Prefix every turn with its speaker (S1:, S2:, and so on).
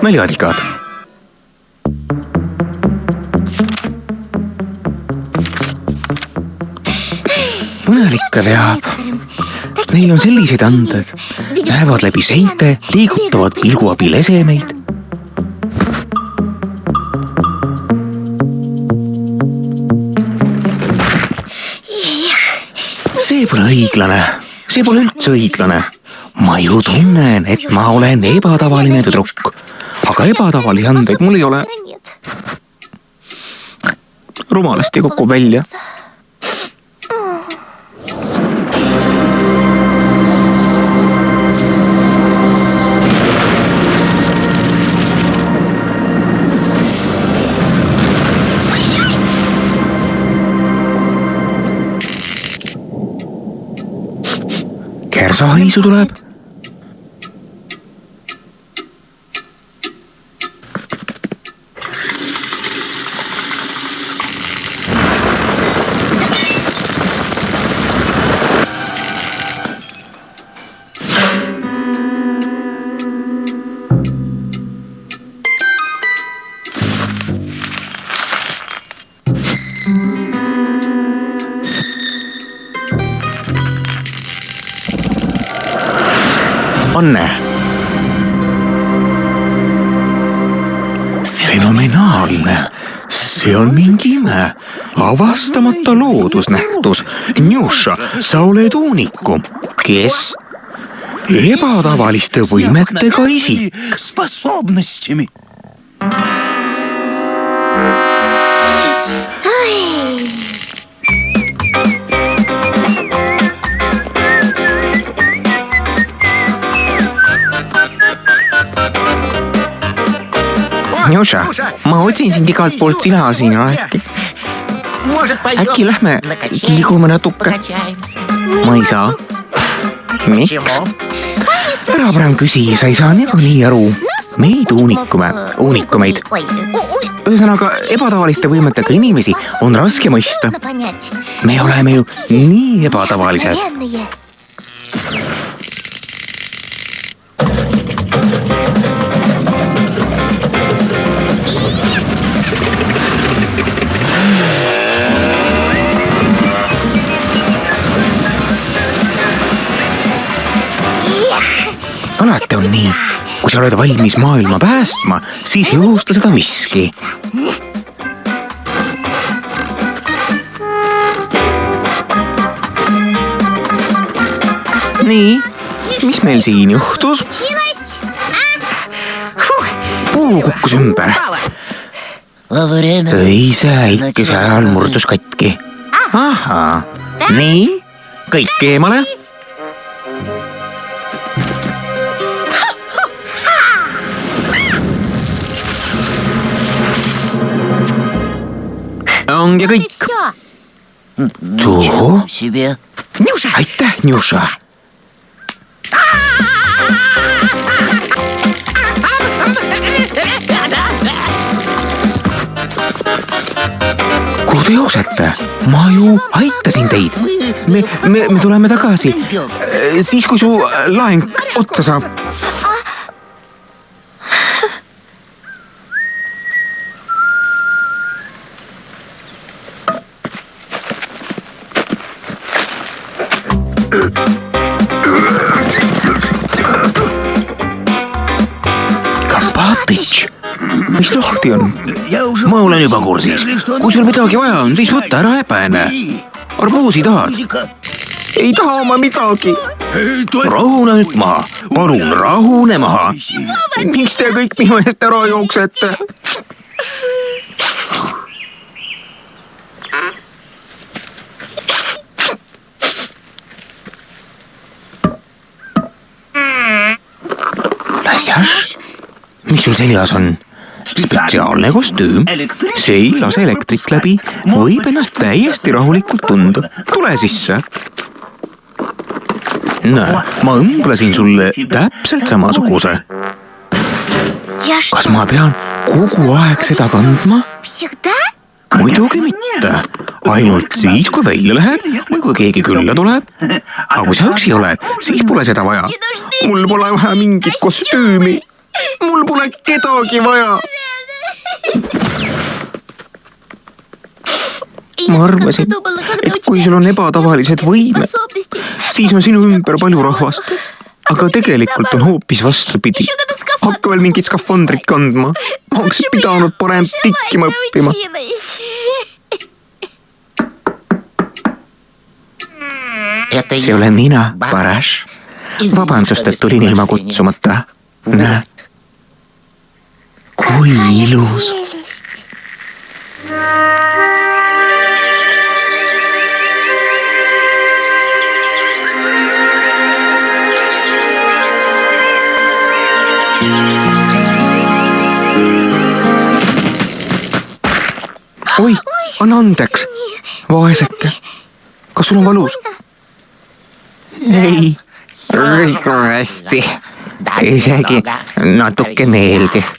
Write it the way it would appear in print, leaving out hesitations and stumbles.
S1: Naljatikad. Mõnel ikka teab. Neil on sellised anded. Näevad läbi seinte, liigutavad pilgu abil esemeid. See pole õiglane. See pole üldse õiglane. Ma ju tunnen, et ma olen ebatavaline tüdruk. Aga ebatavalisi andeid mul ei ole. Rumalasti kukub välja. Kersahaisu tuleb. Anne. Fenomenaalne. See on mingi ime. Avastamata loodusnähtus. Njuša, sa oled uunikum. Kes? Ebatavaliste võimetega isik.
S2: Способностями.
S1: Njuša, ma otsin sind igalt poolt, sina siin äkki. Äkki lähme liigume natuke. Ma ei saa. Miks? Ära praegu küsi, sa ei saa nii aru. Meid uunikumeid. Ühesõnaga, ebatavaliste võimetega inimesi on raske mõista. Me oleme ju nii ebatavalised. Alati on nii. Kui sa oled valmis maailma päästma, siis ei unusta seda miski. Nii, mis meil siin juhtus? Puu kukkus ümber. Öise äikese ajal murdus katki. Ahaa, nii, kõik eemale. Ongi kõik. Tuhu. Njuša, aitäh, Njuša. Kuhu te jooksete? Ma ju aitasin teid. Me tuleme tagasi. Siis, kui su laeng otsa saab. Karpatitš, mis lahti on? Ma olen juba kursis. Kui sul midagi vaja on, siis võtta ära häbene. Arbuusi tahad? Ei taha ma midagi. Rahune nüüd maha. Palun, rahune maha. Miks te kõik minu eest ära jooksete? Lasjaš, mis sul seljas on? Spetsiaalne kostüüm. See ei lase elektrit läbi. Võib ennast täiesti rahulikult tunda. Tule sisse. Näe, ma õmblesin sulle täpselt samasuguse. kas ma pean kogu aeg seda kandma? Muidugi mitte. Ainult siis, kui välja lähed või kui keegi külla tuleb. Aga kui sa üksi oled, siis pole seda vaja. Mul pole vaja mingit kostüümi. Mul pole kedagi vaja. Ma arvasin, et kui sul on ebatavalised võimed, siis on sinu ümber palju rahvast. Aga tegelikult on hoopis vastupidi. Hakka veel mingit skafandrit kandma. Ma oleks pidanud parem tikkima õppima. See olen mina, Barash. Vabandust, et tulin ilma kutsumata. Näed, kui ilus. Oi, anna andeks. Vaeseke. Kas sul on valus? Ei, kõik on hästi. Isegi natuke meeldib.